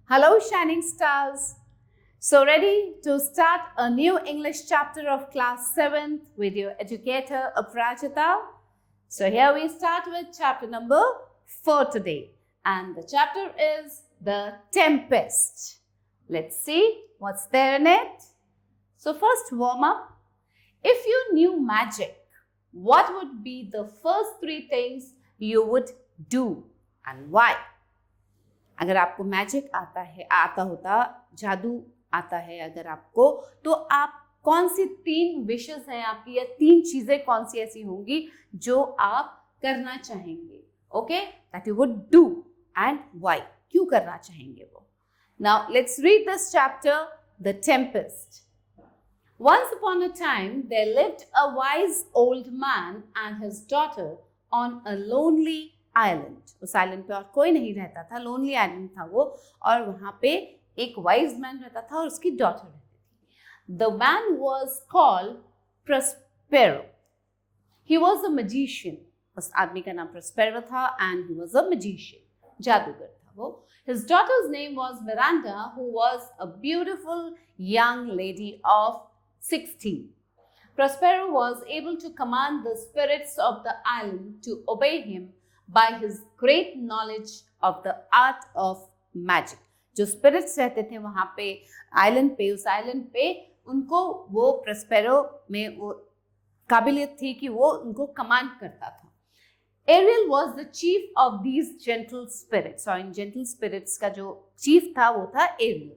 Hello, shining stars. So, ready to start a new English chapter of class 7th with your educator Aprajita? So, here we start with chapter number 4 today, and the chapter is The Tempest. Let's see what's there in it. So, first warm up. If you knew magic, what would be the first 3 things you would do and why? अगर आपको magic आता होता, जादू आता है अगर आपको, तो आप कौन सी 3 विशेस हैं आपकी, या 3 चीजें कौन सी ऐसी होंगी जो आप करना चाहेंगे? Okay, that you would do and why, क्यों करना चाहेंगे वो? Now let's read this chapter, the Tempest. Once upon a time there lived a wise old man and his daughter on a lonely island. उस island पे और कोई नहीं रहता था, लोनली आइलैंड था वो, और वहां पे एक वाइज मैन रहता था और उसकी डॉटर रहती थी. The man was called Prospero. He was a magician. उस आदमी का नाम प्रोस्पेरो था and he was a magician, जादूगर था वो. His daughter's name was Miranda, who was a beautiful young lady of 16. Prospero was able to command the spirits of the island to obey him by his great knowledge of the art of magic. जो spirits रहते थे वहाँ पे island पे, उस island पे उनको वो प्रोस्पेरो में वो काबिलियत थी कि वो उनको कमांड करता था. Ariel was the chief of these gentle spirits, और इन gentle spirits का जो chief था वो था Ariel.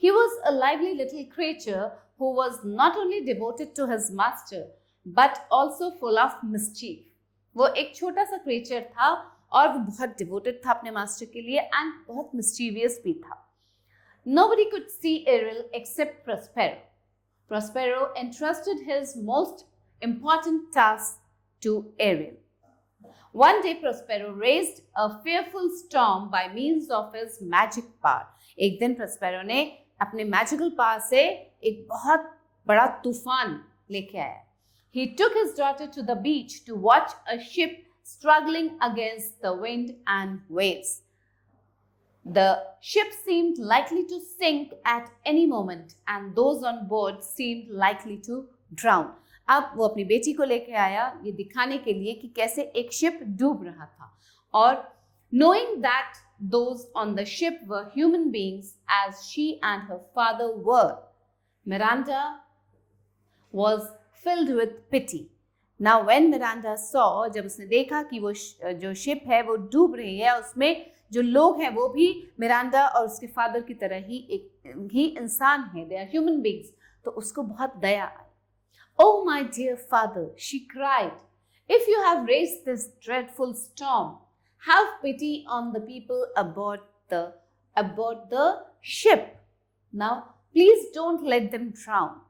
He was a lively little creature who was not only devoted to his master but also full of mischief. वो एक छोटा सा क्रिएचर था और वो बहुत डिवोटेड था अपने मास्टर के लिए एंड बहुत मिस्चीवियस भी था. Nobody could see Ariel except Prospero. Prospero entrusted his most important task to Ariel. One day Prospero raised a fearful storm by means of his magic power. एक दिन Prospero ने अपने magical power से एक बहुत बड़ा तूफान लेके आया. He took his daughter to the beach to watch a ship struggling against the wind and waves. The ship seemed likely to sink at any moment and those on board seemed likely to drown. अब वो अपनी बेटी को लेके आया ये दिखाने के लिए कि कैसे एक शिप डूब रहा था, और knowing that those on the ship were human beings as she and her father were, Miranda was filled with pity. Now when Miranda saw, जब उसने देखा कि वो जो शिप है वो डूब रही है, उसमें जो लोग हैं वो भी मिरांडा और उसके फादर की तरह ही इंसान हैं, they are human beings, तो उसको बहुत दया आई. Oh my dear father, she cried, if you have raised this dreadful storm, have pity on the people aboard the ship. Now please don't let them drown.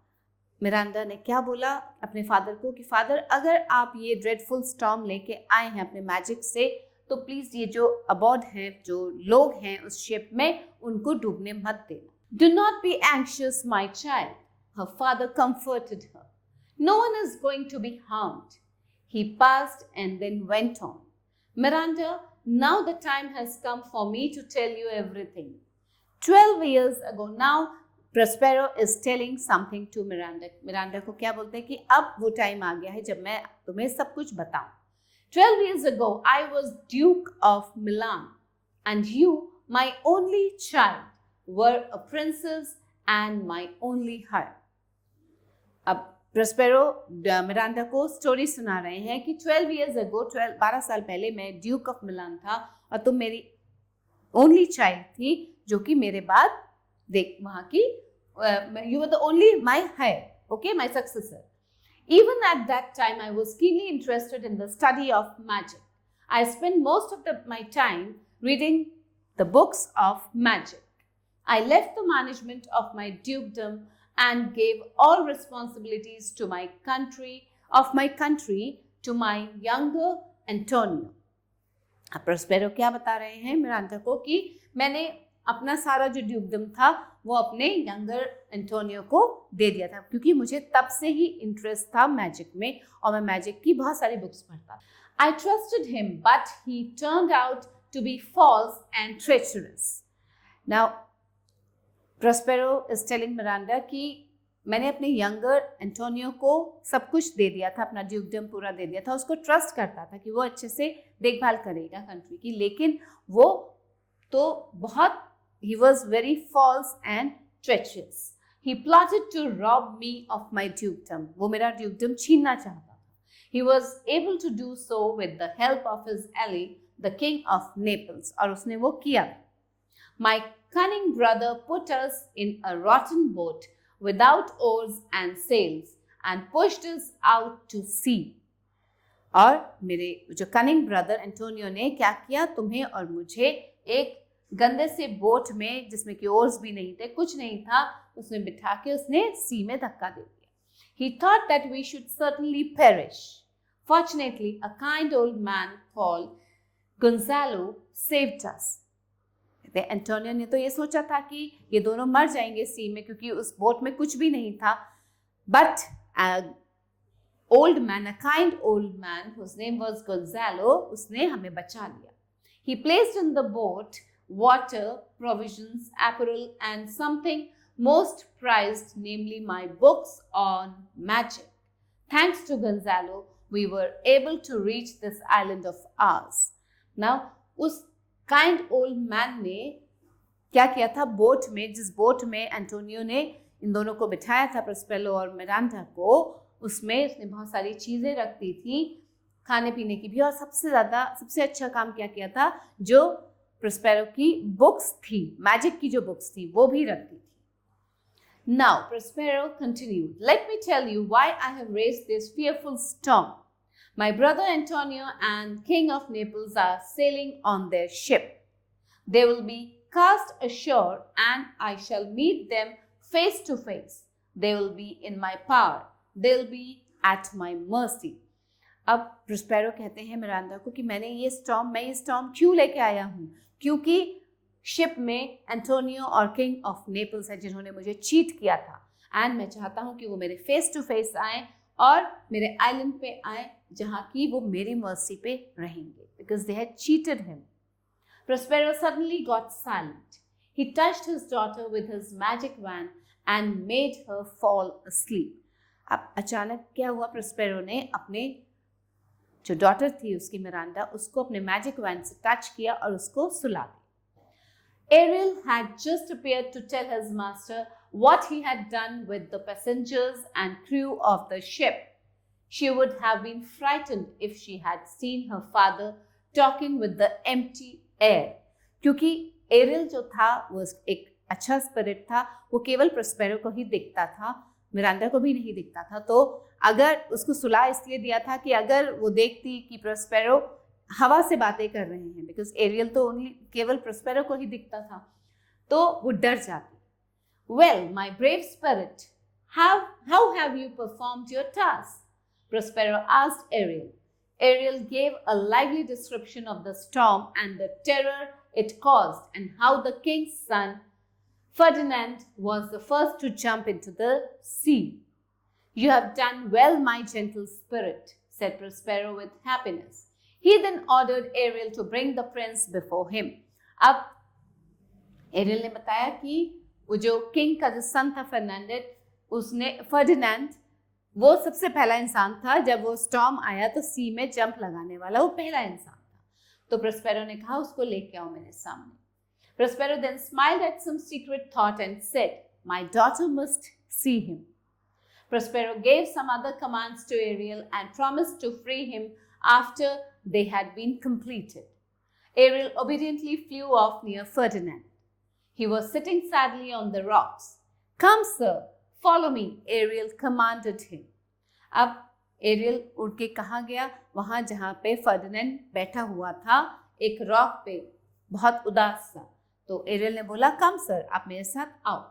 Miranda ने क्या बोला अपने father को कि father, अगर आप ये ड्रेडफुल स्टॉर्म लेके आए हैं अपने मैजिक से, तो प्लीज ये जो अबॉर्ड हैं, जो लोग हैं उस शिप में, उनको डूबने मत देना. Do not be anxious, my child. Her father comforted her. No one is going to be harmed. He passed and then went on. Miranda, now the time has come for me to tell you everything. 12 years ago now, Prospero is telling something to Miranda. Miranda को क्या बोलते हैं कि अब वो time आ गया है जब मैं तुम्हें सब कुछ बताऊं. 12 years ago, I was Duke of Milan, and you, my only child, were a princess and my only heir. अब Prospero मिरांडा को स्टोरी सुना रहे हैं कि 12 years ago, 12 साल पहले मैं ड्यूक ऑफ मिलान था और तुम मेरी ओनली चाइल्ड थी, जो कि मेरे बाद देख वहां की you were the only my heir, okay, my successor. Even at that time I was keenly interested in the study of magic. I spent most of my time reading the books of magic. I left the management of my dukedom and gave all responsibilities to my country to my younger Antonio. अब Prospero क्या बता रहे हैं Miranda को कि मैंने अपना सारा जो ड्यूकडम था वो अपने यंगर एंटोनियो को दे दिया था, क्योंकि मुझे तब से ही इंटरेस्ट था मैजिक में और मैं मैजिक की बहुत सारी बुक्स पढ़ता. I trusted him, but he turned out to be false and treacherous. Now, Prospero is telling Miranda कि मैंने अपने यंगर एंटोनियो को सब कुछ दे दिया था, अपना ड्यूकडम पूरा दे दिया था, उसको ट्रस्ट करता था कि वो अच्छे से देखभाल करेगा कंट्री की, लेकिन वो तो बहुत he was very false and treacherous. He plotted to rob me of my dukedom. वो मेरा dukedom छीनना चाहता था. He was able to do so with the help of his ally, the king of Naples. और उसने वो किया. My cunning brother put us in a rotten boat without oars and sails and pushed us out to sea. और मेरे जो cunning brother Antonio ने क्या किया, तुम्हें और मुझे एक गंदे से बोट में जिसमें कि ओर्स भी नहीं थे, कुछ नहीं था, उसमें बिठा के उसने सी में धक्का दे दिया. He thought that we should certainly perish. Fortunately, a kind old man called Gonzalo saved us. Antonio ने तो ये सोचा था कि ये दोनों मर जाएंगे सी में, क्योंकि उस बोट में कुछ भी नहीं था. But old man, a kind old man whose name was Gonzalo, उसने हमें बचा लिया. He placed in the boat water, provisions, apparel, and something most prized, namely my books on magic. Thanks to Gonzalo, we were able to reach this island of ours. Now, उस kind old man ने क्या किया था, boat में, जिस boat में Antonio ने इन दोनों को बिठाया था, प्रोस्पेरो और मिरांडा को, उसमें उसने बहुत सारी चीज़ें रख दी थी, खाने पीने की भी, और सबसे अच्छा काम क्या किया था, जो प्रोस्पेरो की बुक्स थी, मैजिक की जो बुक्स थी, वो भी रख दी थी. Now, Prospero continued, let me tell you why I have raised this fearful storm. My brother Antonio and King of Naples are sailing on their ship. They will be cast ashore and I shall meet them face to face. They will be in my power. They will be at my mercy. अब Prospero कहते हैं Miranda को कि मैं ये storm क्यों लेके आया हूँ, क्योंकि शिप में एंटोनियो और किंग ऑफ नेपल्स है जिन्होंने मुझे चीट किया था, एंड मैं चाहता हूँ कि वो मेरे फेस टू फेस आए और मेरे आइलैंड पे आए जहाँ की वो मेरी मर्सी पे रहेंगे, because they had cheated him. Prospero suddenly got silent. He touched his daughter with his magic wand and made her fall asleep. अब अचानक क्या हुआ, प्रोस्पेरो ने अपने जो डॉटर थी उसकी मिरांडा, उसको अपने मैजिक वैंड से टच किया और उसको सुला दिया. Ariel had just appeared to tell his master what he had done with the passengers and crew of the ship. She would have been frightened if she had seen her father talking with the empty air. क्योंकि aerial जो था वो एक अच्छा spirit था, वो केवल Prospero को ही दिखता था, मिरांडा को भी नहीं दिखता था. तो अगर उसको सुला इसलिए दिया था कि अगर वो देखती कि प्रोस्पेरो हवा से बातें कर रहे हैं, बिकॉज एरियल तो ओनली केवल प्रोस्पेरो को ही दिखता था, तो वो डर जाती. Well my brave spirit, how have you performed your task? Prospero asked Ariel. Ariel gave a lively description of the storm and the terror it caused and how the king's son Ferdinand was the first to jump into the sea. You have done well, my gentle spirit, said Prospero with happiness. He then ordered Ariel to bring the prince before him. अब aerial ने बताया कि वो जो king का जो सन था Ferdinand, वो सबसे पहला इंसान था जब वो स्टॉर्म आया तो सी में जंप लगाने वाला, वो पहला इंसान था. तो प्रोस्पेरो ने कहा उसको लेके आओ मेरे सामने. Prospero then smiled at some secret thought and said, my daughter must see him. Prospero gave some other commands to Ariel and promised to free him after they had been completed. Ariel obediently flew off near Ferdinand. He was sitting sadly on the rocks. Come, sir, follow me, Ariel commanded him. अब aerial उड़ के कहाँ गया? वहाँ जहाँ पे Ferdinand बैठा हुआ था एक रॉक पे, बहुत उदास सा. तो एरियल ने बोला, कम सर, आप मेरे साथ आओ.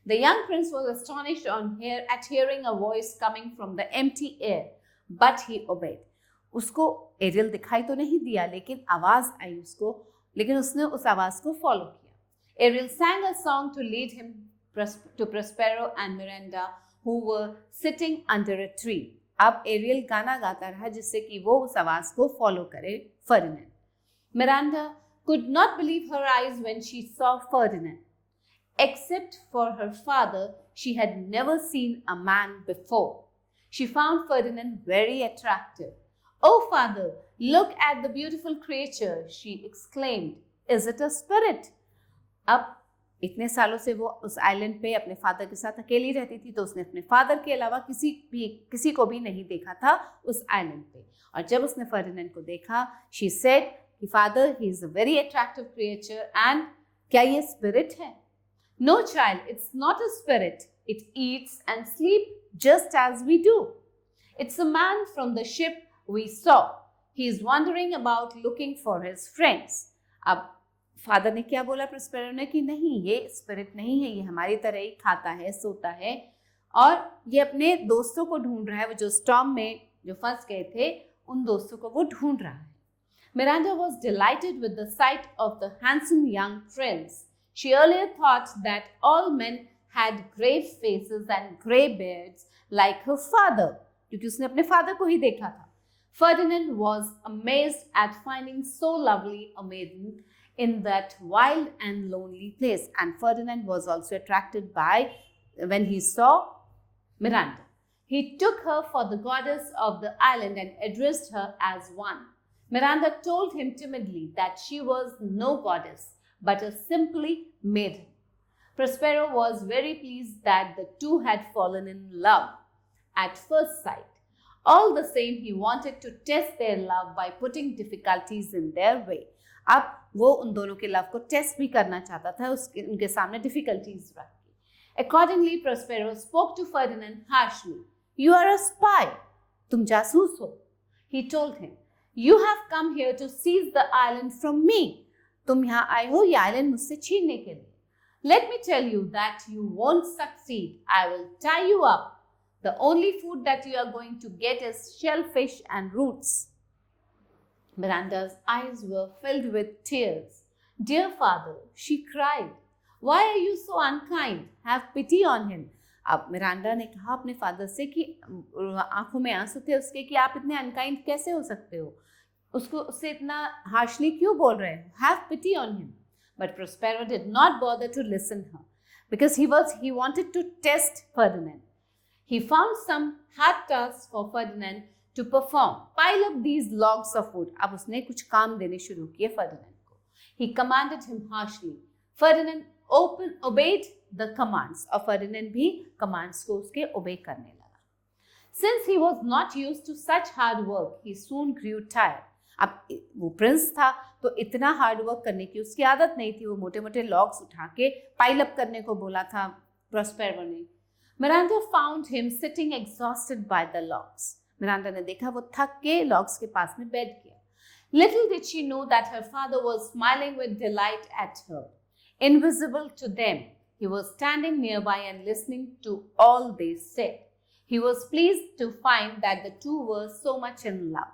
The young prince was astonished at hearing a voice coming from the empty air, but he obeyed. उसको एरियल दिखाई तो नहीं दिया, लेकिन आवाज आई उसको, लेकिन उसने उस आवाज को फॉलो किया. Ariel sang a song to lead him to Prospero and Miranda, who were sitting under a tree. अब एरियल गाना गाता रहा जिससे कि वो उस आवाज को फॉलो करे Ferdinand. Miranda could not believe her eyes when she saw Ferdinand. Except for her father, she had never seen a man before. She found Ferdinand very attractive. "Oh, father, look at the beautiful creature," she exclaimed. "Is it a spirit?" अब इतने सालों से वो उस island पे अपने father के साथ अकेली रहती थी, तो उसने अपने फादर के अलावा किसी को भी नहीं देखा था उस आइलैंड पे। और जब उसने फर्डिनेंड को देखा, शी सेड कि father, he is a very attractive creature, and क्या ये स्पिरिट है? "No child, it's not a spirit. It eats and sleep just as we do. It's a man from the ship we saw. He is wandering about looking for his friends." अब father ने क्या बोला Prospero ने कि नहीं, ये spirit नहीं है, ये हमारी तरह ही खाता है, सोता है, और ये अपने दोस्तों को ढूंढ रहा है। वो जो स्टॉर्म में जो फंस गए थे, उन दोस्तों को वो ढूंढ रहा है। Miranda was delighted with the sight of the handsome young prince. She earlier thought that all men had grave faces and grey beards like her father, क्योंकि उसने अपने फादर को ही देखा था। Ferdinand was amazed at finding so lovely a maiden in that wild and lonely place, and Ferdinand was also attracted by when he saw Miranda. He took her for the goddess of the island and addressed her as one. Miranda told him timidly that she was no goddess, but a simply maiden. Prospero was very pleased that the two had fallen in love at first sight. All the same, he wanted to test their love by putting difficulties in their way. अब वो उन दोनों के love को test भी करना चाहता था, उनके सामने डिफिकल्टीज रख के। Accordingly, Prospero spoke to Ferdinand harshly. "You are a spy. तुम जासूस हो." He told him, "You have come here to seize the island from me. तुम यहाँ आए हो ये आइलैंड मुझसे छीनने के लिए। Let me tell you that you won't succeed. I will tie you up. The only food that you are going to get is shellfish and roots." Miranda's eyes were filled with tears. "Dear father," she cried, "why are you so unkind? Have pity on him." अब Miranda ने कहा अपने father से कि आंखों में आंसू थे उसके कि आप इतने अनकाइंड कैसे हो सकते हो, उससे इतना हार्शली क्यों बोल रहे हो? Have pity on him. But Prospero did not bother to listen her because he wanted to test Ferdinand. He found some hard tasks for Ferdinand to perform. "Pile up these logs of wood." अब उसने कुछ काम देने शुरू किए Ferdinand को। He commanded him harshly. Ferdinand obeyed the commands, और Ferdinand भी commands को उसके obey करने लगा। Since he was not used to such hard work, he soon grew tired. अब वो प्रिंस था, तो इतना हार्ड वर्क करने की उसकी आदत नहीं थी। वो मोटे मोटे लॉग्स उठा के पाइल अप करने को बोला था प्रोस्पेरो ने। Miranda found him sitting exhausted by the logs. Miranda ने देखा वो थक के लॉग्स के पास में बैठ गया। Little did she know that her father was smiling with delight at her. Invisible to them, he was standing nearby and listening to all they said. He was pleased to find that the two were so much in love.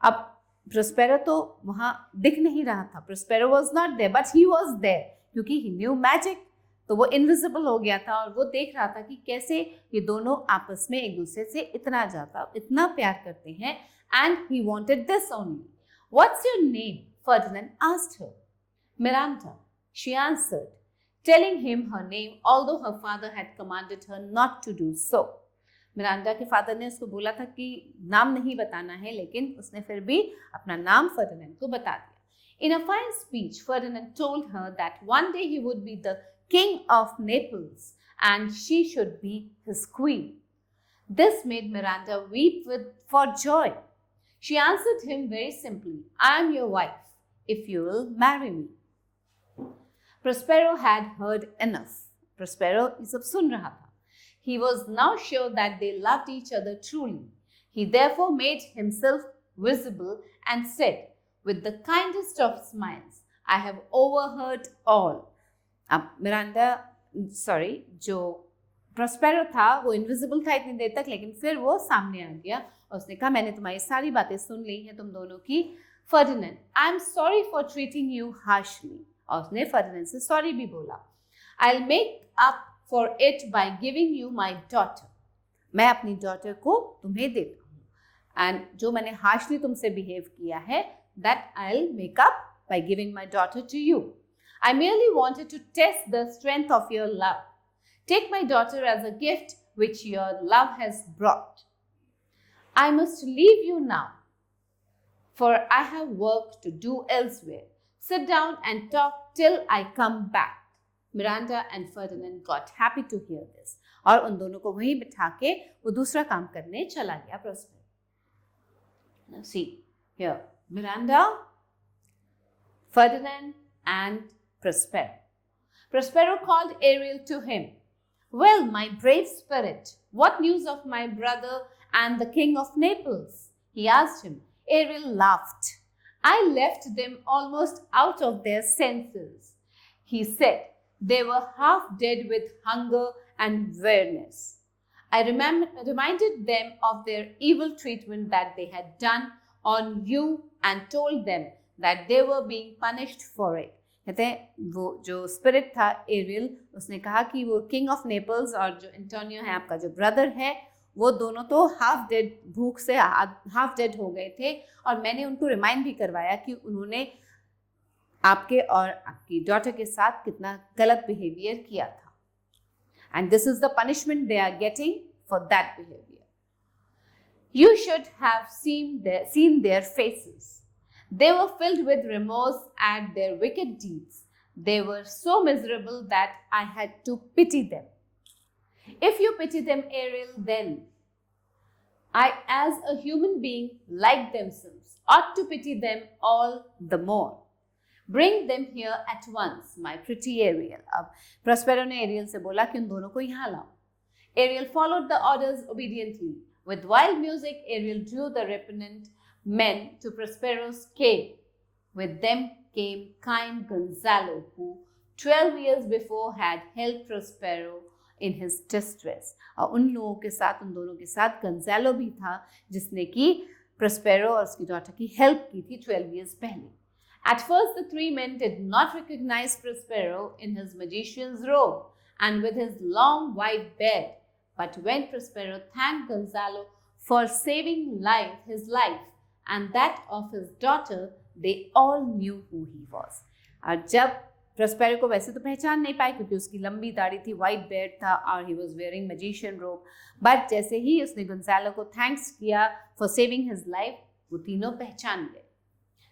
अब Prospero तो वहाँ दिख नहीं रहा था। Prospero was not there, but he was there, क्योंकि he knew magic. तो वो इनविजिबल हो गया था और वो देख रहा था कि कैसे ये दोनों आपस में एक दूसरे से इतना प्यार करते हैं। And he wanted this only. "What's your name?" Ferdinand asked her. "Miranda," she answered, telling him her name, although her father had commanded her not to do so. Miranda के फादर ने उसको बोला था कि नाम नहीं बताना है, लेकिन उसने फिर भी अपना नाम फर्डिनेंड को बता दिया। In a fine speech, Ferdinand told her that one day he would be the King of Naples and she should be his queen. This made Miranda weep for joy. She answered him very simply, "I am your wife if you will marry me." Prospero had heard enough. Prospero is अब सुन रहा था। He was now sure that they loved each other truly. He therefore made himself visible and said, with the kindest of smiles, "I have overheard all." अब जो Prospero था वो invisible था इतनी देर तक, लेकिन फिर वो सामने आ गया और उसने कहा मैंने तुम्हारी सारी बातें सुन ली हैं तुम दोनों की। "Ferdinand, I am sorry for treating you harshly." और उसने फर्डिनेंड से सॉरी भी बोला। "I'll make up for it by giving you my daughter." मैं अपनी डॉटर को तुम्हें देता हूँ, एंड जो मैंने हार्शली तुमसे बिहेव किया है, that I'll make up by giving my daughter to you. I merely wanted to test the strength of your love. Take my daughter as a gift which your love has brought. I must leave you now, for I have work to do elsewhere. Sit down and talk till I come back. Miranda and Ferdinand got happy to hear this. और उन दोनों को वहीं बिठा के वो दूसरा काम करने चला गया Prospero. Now see here, Miranda, Ferdinand and Prospero. Prospero called Ariel to him. Well, my brave spirit, what news of my brother and the king of Naples? He asked him. Ariel laughed. I left them almost out of their senses. He said, they were half dead with hunger and weariness. I reminded them of their evil treatment that they had done on you and told them that they were being punished for it. कहते हैं वो जो spirit था aerial, उसने कहा कि वो king of Naples और जो एंटोनियो है आपका जो ब्रदर है, वो दोनों तो हाफ डेड, भूख से हाफ डेड हो गए थे, और मैंने उनको रिमाइंड भी करवाया कि उन्होंने आपके और आपकी डॉटर के साथ कितना गलत बिहेवियर किया था. And this is the punishment they are getting for that behavior. You should have seen their faces. They were filled with remorse at their wicked deeds. They were so miserable that I had to pity them. If you pity them, Ariel, then I, as a human being like themselves, ought to pity them all the more. Bring them here at once, my pretty Ariel. अब Prospero ने Ariel से बोला कि उन दोनों को यहाँ लाओ. Ariel followed the orders obediently. With wild music, Ariel drew the repentant men to Prospero's cave. With them came kind Gonzalo, who 12 years before had helped Prospero in his distress. और उन लोगों के साथ, उन दोनों के साथ Gonzalo भी था, जिसने कि Prospero और उसकी डॉटर की हेल्प की थी 12 years पहले. At first, the three men did not recognize Prospero in his magician's robe and with his long white beard. But when Prospero thanked Gonzalo for saving his life and that of his daughter, they all knew who he was. और जब Prospero को वैसे तो पहचान नहीं पाए क्योंकि उसकी लंबी दाढ़ी थी, white beard था और he was wearing magician robe. But जैसे ही उसने Gonzalo को thanks किया for saving his life, वो तीनों पहचान गए.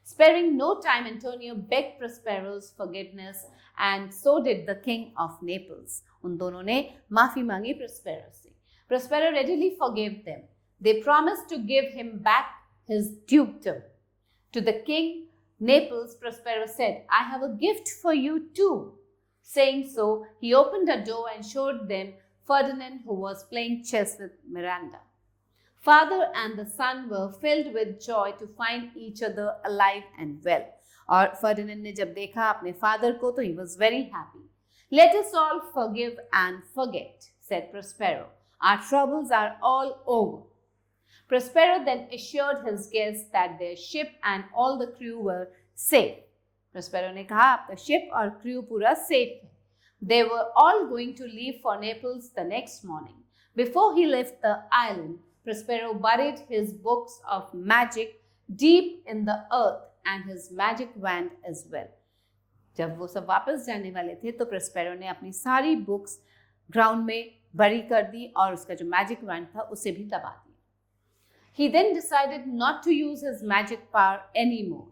Sparing no time, Antonio begged Prospero's forgiveness, and so did the king of Naples. उन दोनों ने माफी मांगी Prospero से. Prospero readily forgave them. They promised to give him back his dukedom. To the king Naples, Prospero said, I have a gift for you too. Saying so, he opened a door and showed them Ferdinand, who was playing chess with Miranda. Father and the son were filled with joy to find each other alive and well. और Ferdinand ने जब देखा अपने father को तो he was very happy. Let us all forgive and forget, said Prospero. Our troubles are all over. Prospero then assured his guests that their ship and all the crew were safe. Prospero ने कहा आपका ship और crew पूरा safe है. They were all going to leave for Naples the next morning. Before he left the island, Prospero buried his books of magic deep in the earth and his magic wand as well. जब वो सब वापस जाने वाले थे तो Prospero ने अपनी सारी बुक्स ग्राउंड में बरी कर दी और उसका जो मैजिक वैंड था उसे भी दबा दिया. He then decided not to use his magic power anymore.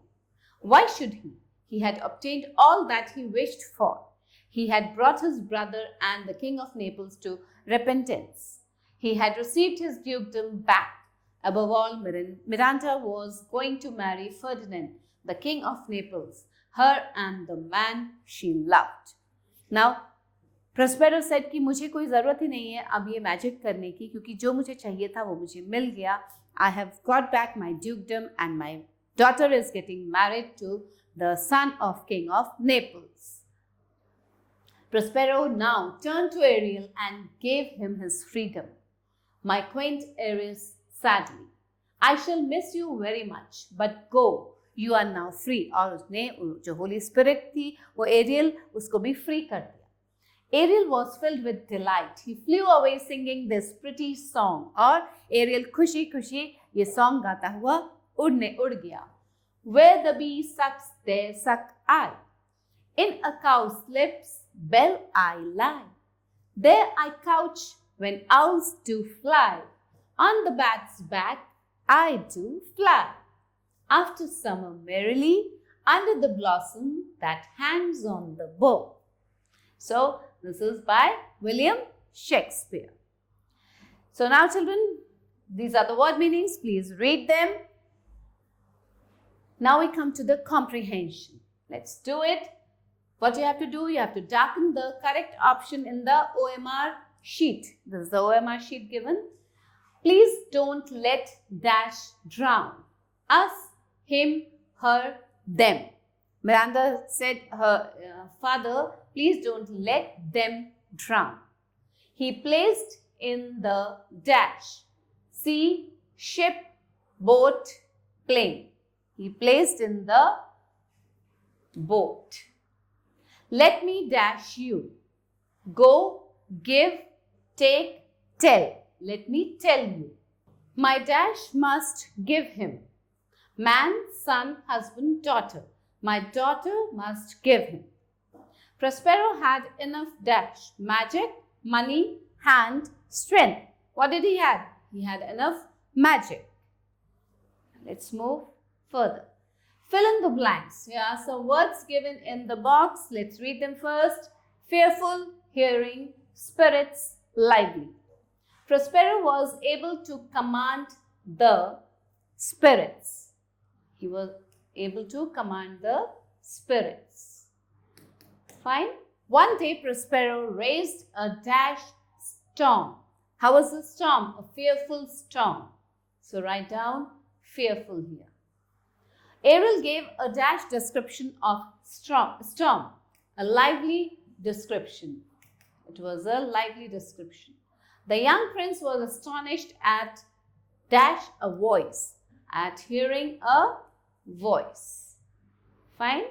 Why should he? He had obtained all that he wished for. He had brought his brother and the king of Naples to repentance. He had received his dukedom back. Above all, Miranda was going to marry Ferdinand, the king of Naples, her and the man she loved. Now, Prospero said कि मुझे कोई ज़रूरत ही नहीं है अब ये magic करने की क्योंकि जो मुझे चाहिए था वो मुझे मिल गया. I have got back my dukedom and my daughter is getting married to the son of king of Naples. Prospero now turned to Ariel and gave him his freedom. My quaint Aries, sadly, I shall miss you very much, but go, you are now free. और उसने जो Holi spirit थी वो aerial उसको भी free कर दिया. Ariel was filled with delight. He flew away singing this pretty song. और Ariel खुशी खुशी ये सॉन्ग गाता हुआ उड़ गया. Where the bee sucks, there suck I. In a cow's lips, bell I lie. There I couch when owls do fly. On the bat's back, I do fly. After summer merrily, under the blossom that hangs on the bough. So, this is by William Shakespeare. So, now children, these are the word meanings. Please read them. Now we come to the comprehension. Let's do it. What you have to do, you have to darken the correct option in the OMR sheet. This is the OMR sheet given. Please don't let dash drown. Us, him, her, them. Miranda said her father, please don't let them drown. He placed in the dash sea, ship, boat, plane. He placed in the boat. Let me dash you. Go, give, take, tell. Let me tell you. My dash must give him. Man, son, husband, daughter. My daughter must give him. Prospero had enough dash. Magic, money, hand, strength. What did he have? He had enough magic. Let's move further. Fill in the blanks. Here are some words given in the box. Let's read them first. Fearful, hearing, spirits, lively. Prospero was able to command the spirits. He was able to command the spirits. Fine. One day Prospero raised a dash storm. How was the storm? A fearful storm. So write down fearful here. Ariel gave a dash description of storm. A lively description. It was a lively description. The young prince was astonished at dash a voice. At hearing a voice. Fine.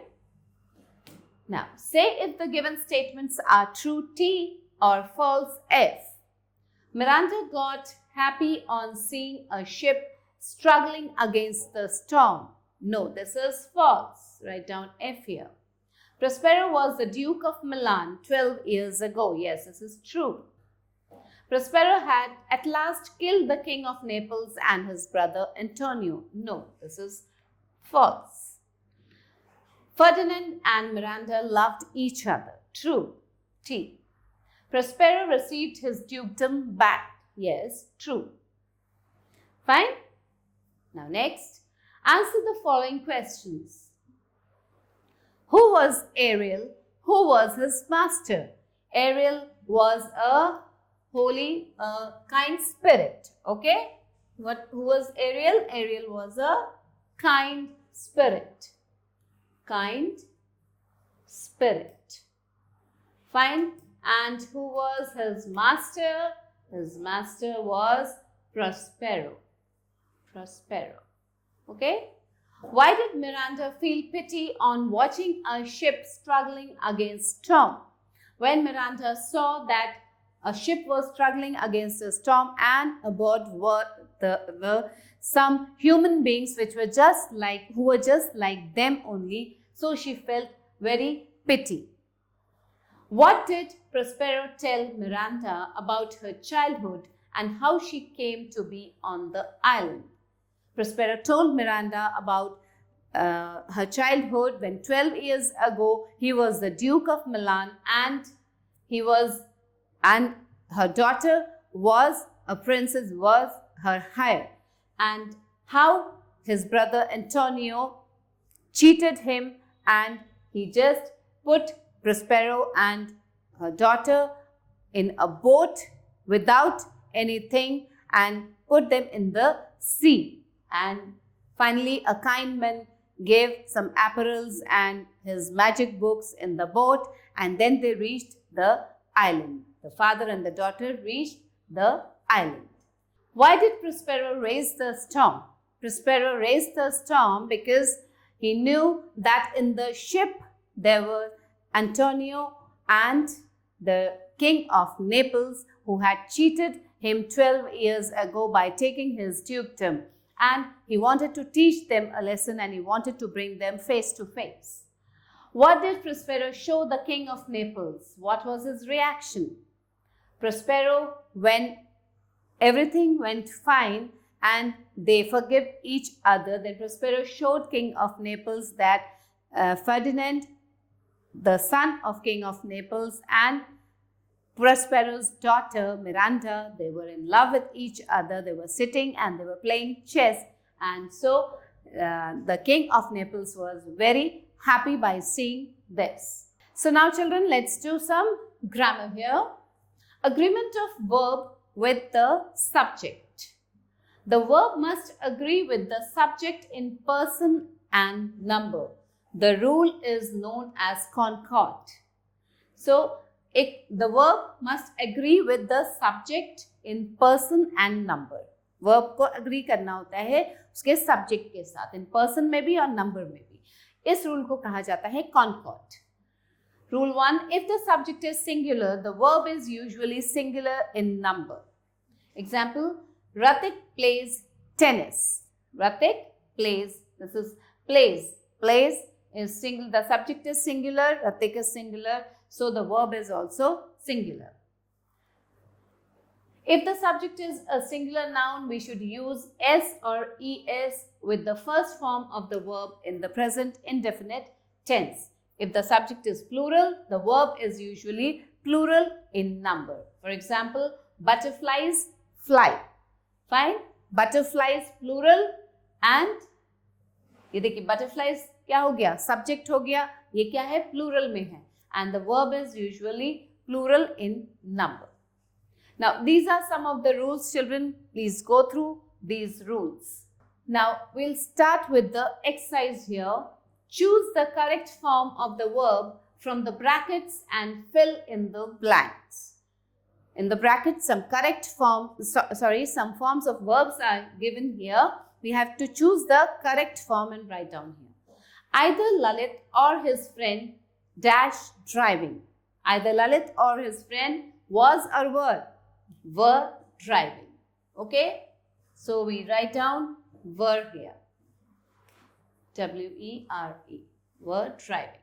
Now, say if the given statements are true T or false F. Miranda got happy on seeing a ship struggling against the storm. No, this is false. Write down F here. Prospero was the Duke of Milan 12 years ago. Yes, this is true. Prospero had at last killed the king of Naples and his brother Antonio. No, this is false. Ferdinand and Miranda loved each other. True. T. Prospero received his dukedom back. Yes, true. Fine. Now next, answer the following questions. Who was Ariel? Who was his master? Ariel was a holy, kind spirit. Okay? Who was Ariel? Ariel was a kind spirit. Kind spirit. Fine. And who was his master? His master was Prospero. Prospero. Okay? Why did Miranda feel pity on watching a ship struggling against storm? When Miranda saw that a ship was struggling against a storm and aboard were some human beings who were just like them only, so she felt very pity. What did Prospero tell Miranda about her childhood and how she came to be on the island? Prospero told Miranda about her childhood when 12 years ago he was the Duke of Milan and her daughter was a princess, was her heir, and how his brother Antonio cheated him and he just put Prospero and her daughter in a boat without anything and put them in the sea. And finally, a kind man gave some apparels and his magic books in the boat, and then they reached the island. The father and the daughter reached the island. Why did Prospero raise the storm? Prospero raised the storm because he knew that in the ship there were Antonio and the king of Naples who had cheated him 12 years ago by taking his dukedom. and he wanted to teach them a lesson and he wanted to bring them face to face. What did Prospero show the king of Naples? What was his reaction? Prospero, when everything went fine and they forgive each other, then Prospero showed king of Naples that Ferdinand, the son of king of Naples, and Prospero's daughter Miranda, they were in love with each other. They were sitting and they were playing chess, and so the king of Naples was very happy by seeing this. So now children, let's do some grammar here. Agreement of verb with the subject. The verb must agree with the subject in person and number. The rule is known as concord. So the verb must agree with the subject in person and number. Verb को agree करना होता है उसके subject के साथ, in person में भी और number में भी. इस rule को कहा जाता है concord. Rule 1, if the subject is singular, the verb is usually singular in number. Example, Ratik plays tennis. Ratik plays, this is plays. Plays is single, the subject is singular, Ratik is singular, so the verb is also singular. If the subject is a singular noun, we should use s or es with the first form of the verb in the present indefinite tense. If the subject is plural, the verb is usually plural in number. For example, butterflies fly. Fine? Butterflies plural and ये देखिए butterflies क्या हो गया? Subject हो गया. ये क्या है? Plural में है. And the verb is usually plural in number. Now, these are some of the rules, children. Please go through these rules. Now, we'll start with the exercise here. Choose the correct form of the verb from the brackets and fill in the blanks. In the brackets, some some forms of verbs are given here. We have to choose the correct form and write down here. Either Lalit or his friend dash driving. Either Lalit or his friend was or were driving. Okay? So we write down were here. W-E-R-E. Were driving.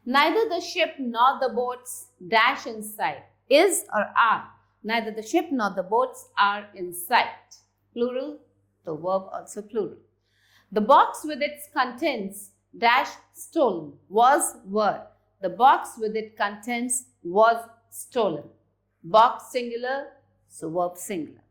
Neither the ship nor the boats dash in sight. Is or are. Neither the ship nor the boats are in sight. Plural. The verb also plural. The box with its contents dash stolen. Was, were. The box with its contents was stolen. Box singular, so verb singular.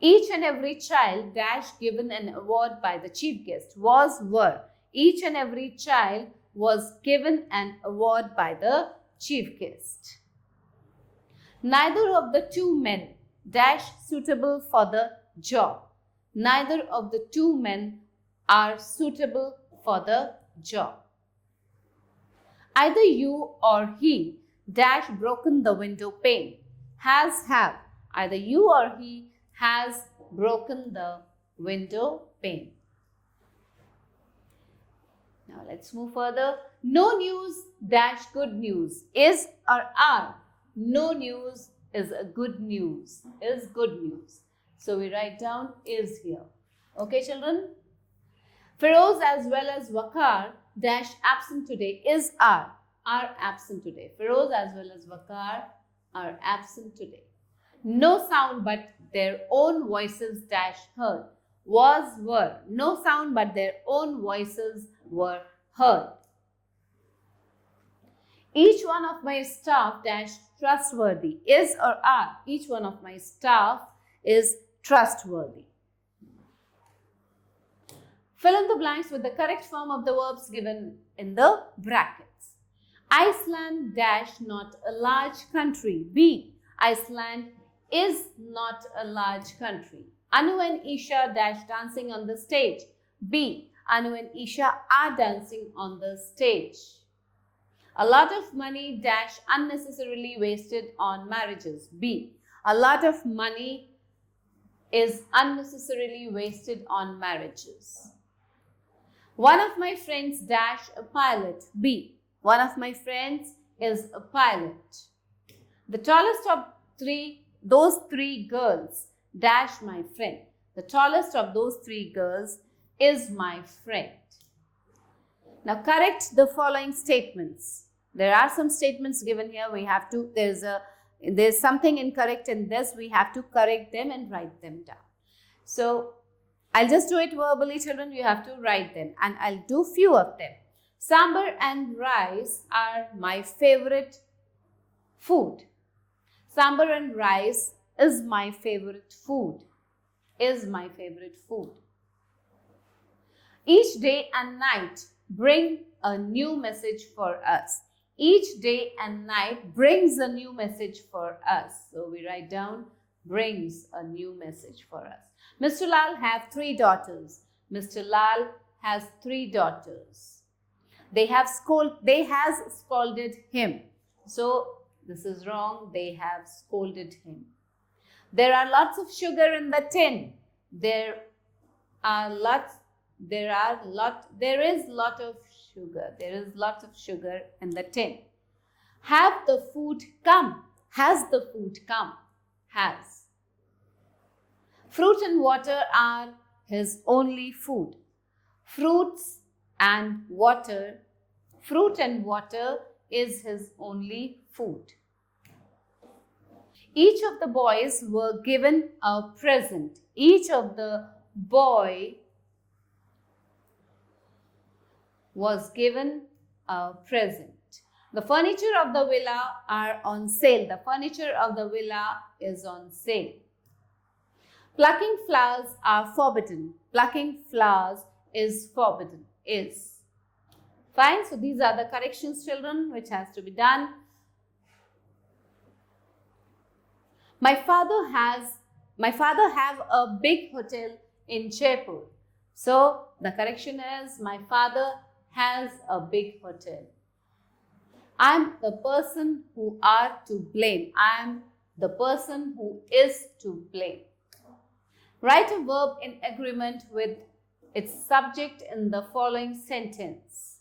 Each and every child dash given an award by the chief guest. Was, were. Each and every child was given an award by the chief guest. Neither of the two men dash suitable for the job. Neither of the two men are suitable for the job. Either you or he dash broken the window pane. Has, have. Either you or he has broken the window pane. Now let's move further. No news dash good news. Is or are. No news is a good news. Is good news. So we write down is here. Okay, children? Feroz as well as Waqar dash absent today. Is are absent today. Feroz as well as Waqar are absent today. No sound but their own voices dash heard. Was, were. No sound but their own voices were heard. Each one of my staff dash trustworthy. Is or are. Each one of my staff is trustworthy. Fill in the blanks with the correct form of the verbs given in the brackets. Iceland dash not a large country. B. Iceland is not a large country. Anu and Isha dash dancing on the stage. B. Anu and Isha are dancing on the stage. A lot of money dash unnecessarily wasted on marriages. B. A lot of money is unnecessarily wasted on marriages. One of my friends dash a pilot. B. One of my friends is a pilot. The tallest of those three girls dash my friend. The tallest of those three girls is my friend. Now correct the following statements. There are some statements given here. We have to, there's something incorrect in this. We have to correct them and write them down. So I'll just do it verbally, children. You have to write them, and I'll do few of them. Sambar and rice are my favorite food. Sambar and rice is my favorite food. Is my favorite food. Each day and night bring a new message for us. Each day and night brings a new message for us. So we write down brings a new message for us. Mr. Lal have 3 daughters. Mr. Lal has 3 daughters. They has scolded him. So this is wrong. They have scolded him. There are lots of sugar in the tin. There is lot of sugar. There is lots of sugar in the tin. Have the food come? Has the food come? Has. Fruit and water are his only food. Fruit and water is his only food. Each of the boys were given a present. Each of the boy was given a present. The furniture of the villa are on sale. The furniture of the villa is on sale. Plucking flowers are forbidden. Plucking flowers is forbidden. Is. Fine. So these are the corrections, children, which has to be done. My father have a big hotel in Jaipur. So the correction is my father has a big hotel. I'm the person who are to blame. I'm the person who is to blame. Write a verb in agreement with its subject in the following sentence.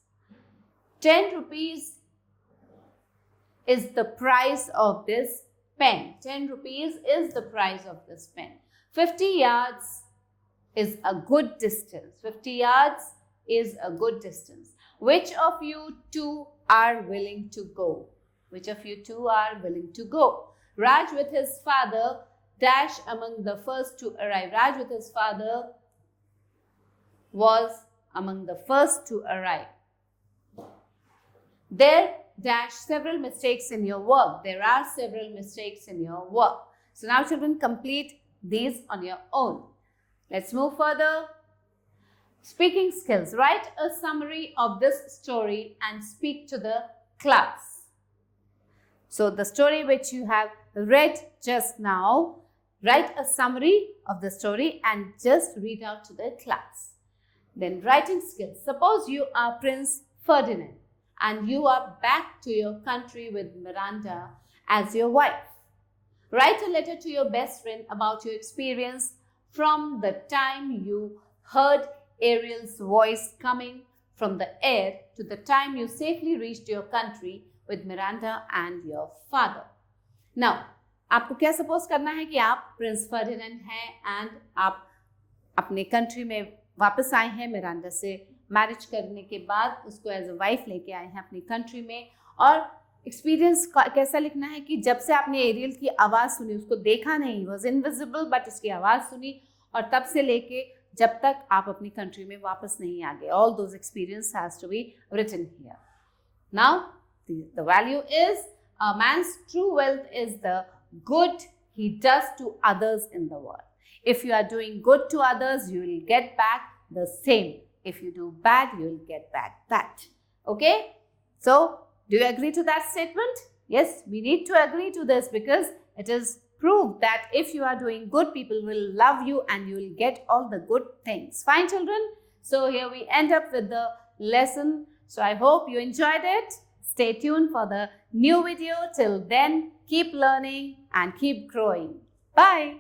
10 rupees is the price of this pen. 10 rupees is the price of this pen. 50 yards is a good distance. 50 yards is a good distance. Which of you two are willing to go? Which of you two are willing to go? Raj with his father dash among the first to arrive. Raj with his father was among the first to arrive. There dash several mistakes in your work. There are several mistakes in your work. So now children, complete these on your own. Let's move further. Speaking skills. Write a summary of this story and speak to the class. So the story which you have read just now, write a summary of the story and just read out to the class. Then writing skills. Suppose you are Prince Ferdinand and you are back to your country with Miranda as your wife. Write a letter to your best friend about your experience from the time you heard Ariel's voice coming from the air to the time you safely reached your country with Miranda and your father. Now, आपको क्या suppose करना है कि आप Prince Ferdinand हैं and आप अपने country में वापस आए हैं मिरांडा से मैरिज करने के बाद उसको एज अ वाइफ लेके आए हैं अपनी कंट्री में और एक्सपीरियंस कैसा लिखना है कि जब से आपने एरियल की आवाज़ सुनी उसको देखा नहीं वॉज इनविजिबल बट उसकी आवाज़ सुनी और तब से लेके जब तक आप अपनी कंट्री में वापस नहीं आ गए all those experience has to be written here now the value is a man's true wealth is the good he does to others in the world. If you are doing good to others, you will get back the same. If you do bad, you will get back that. Okay? So, do you agree to that statement? Yes, we need to agree to this because it is proved that if you are doing good, people will love you and you will get all the good things. Fine, children? So, here we end up with the lesson. So, I hope you enjoyed it. Stay tuned for the new video. Till then, keep learning and keep growing. Bye.